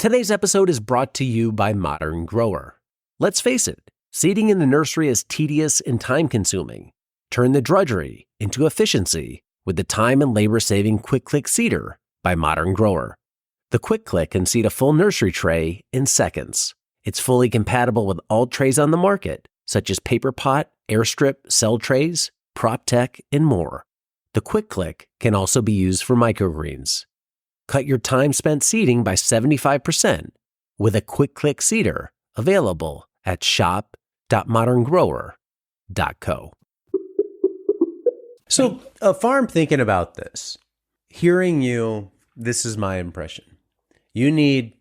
Today's episode is brought to you by Modern Grower. Let's face it, seeding in the nursery is tedious and time-consuming. Turn the drudgery into efficiency with the time and labor-saving Quick Click Seeder by Modern Grower. The Quick Click can seed a full nursery tray in seconds. It's fully compatible with all trays on the market, such as paper pot, airstrip, cell trays, prop tech, and more. The Quick Click can also be used for microgreens. Cut your time spent seeding by 75% with a Quick Click Seeder available at shop.moderngrower.co. So a farm thinking about this, hearing you, this is my impression. You need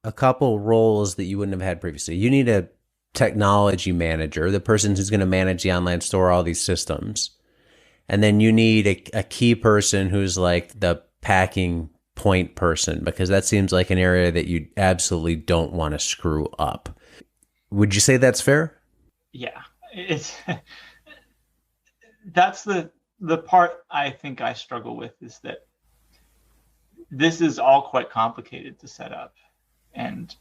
a couple roles that you wouldn't have had previously. You need a technology manager, the person who's going to manage the online store, all these systems. And then you need a key person who's like the packing point person, because that seems like an area that you absolutely don't want to screw up. Would you say that's fair? Yeah, that's the part I think I struggle with, is that this is all quite complicated to set up. And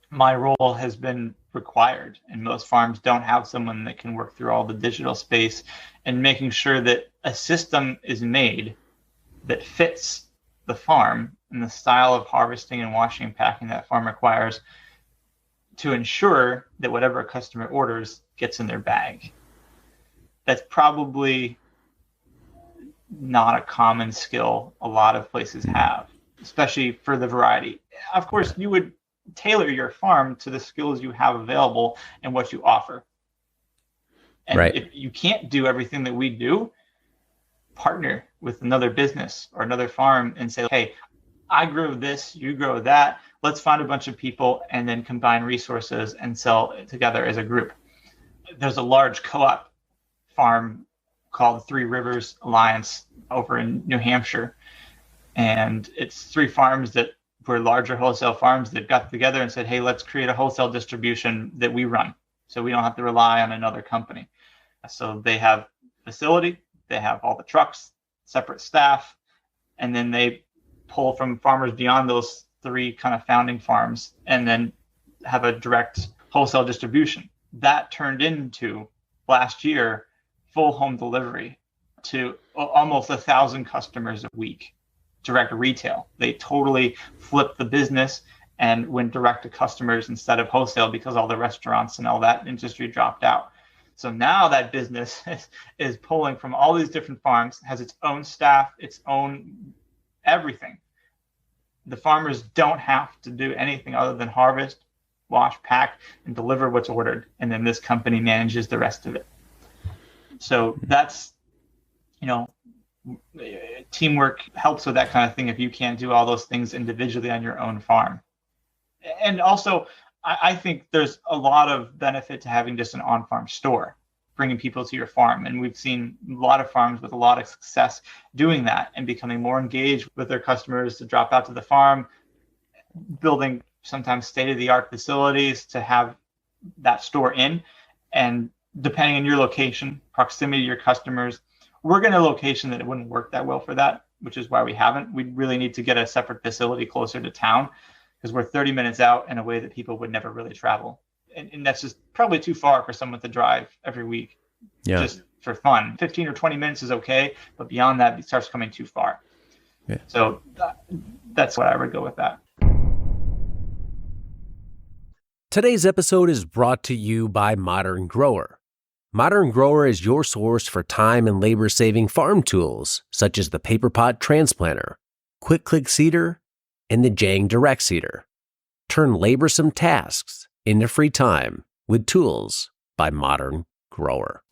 my role has been required, and most farms don't have someone that can work through all the digital space and making sure that a system is made that fits the farm and the style of harvesting and washing and packing that farm requires, to ensure that whatever a customer orders gets in their bag. That's probably not a common skill a lot of places have, especially for the variety. Of course, you would tailor your farm to the skills you have available and what you offer. And right. If you can't do everything that we do, partner with another business or another farm and say, hey, I grow this, you grow that. Let's find a bunch of people and then combine resources and sell together as a group. There's a large co-op farm called Three Rivers Alliance over in New Hampshire. And it's three farms that were larger wholesale farms that got together and said, hey, let's create a wholesale distribution that we run, so we don't have to rely on another company. So they have facility, they have all the trucks, separate staff, and then they pull from farmers beyond those three kind of founding farms and then have a direct wholesale distribution. That turned into, last year, full home delivery to almost 1,000 customers a week, direct retail. They totally flipped the business and went direct to customers instead of wholesale, because all the restaurants and all that industry dropped out. So now that business is pulling from all these different farms, has its own staff, its own everything. The farmers don't have to do anything other than harvest, wash, pack, and deliver what's ordered. And then this company manages the rest of it. So that's, teamwork helps with that kind of thing if you can't do all those things individually on your own farm. And also, I think there's a lot of benefit to having just an on-farm store, bringing people to your farm. And we've seen a lot of farms with a lot of success doing that and becoming more engaged with their customers to drop out to the farm, building sometimes state-of-the-art facilities to have that store in. And depending on your location, proximity to your customers, we're in a location that it wouldn't work that well for that, which is why we haven't. We really need to get a separate facility closer to town, because we're 30 minutes out in a way that people would never really travel. And that's just probably too far for someone to drive every week, just for fun. 15 or 20 minutes is okay, but beyond that, it starts coming too far. Yeah. So that's what I would go with that. Today's episode is brought to you by Modern Grower. Modern Grower is your source for time and labor-saving farm tools, such as the Paper Pot Transplanter, Quick Click Seeder, and the Jang Direct Seeder. Turn laborsome tasks into free time with tools by Modern Grower.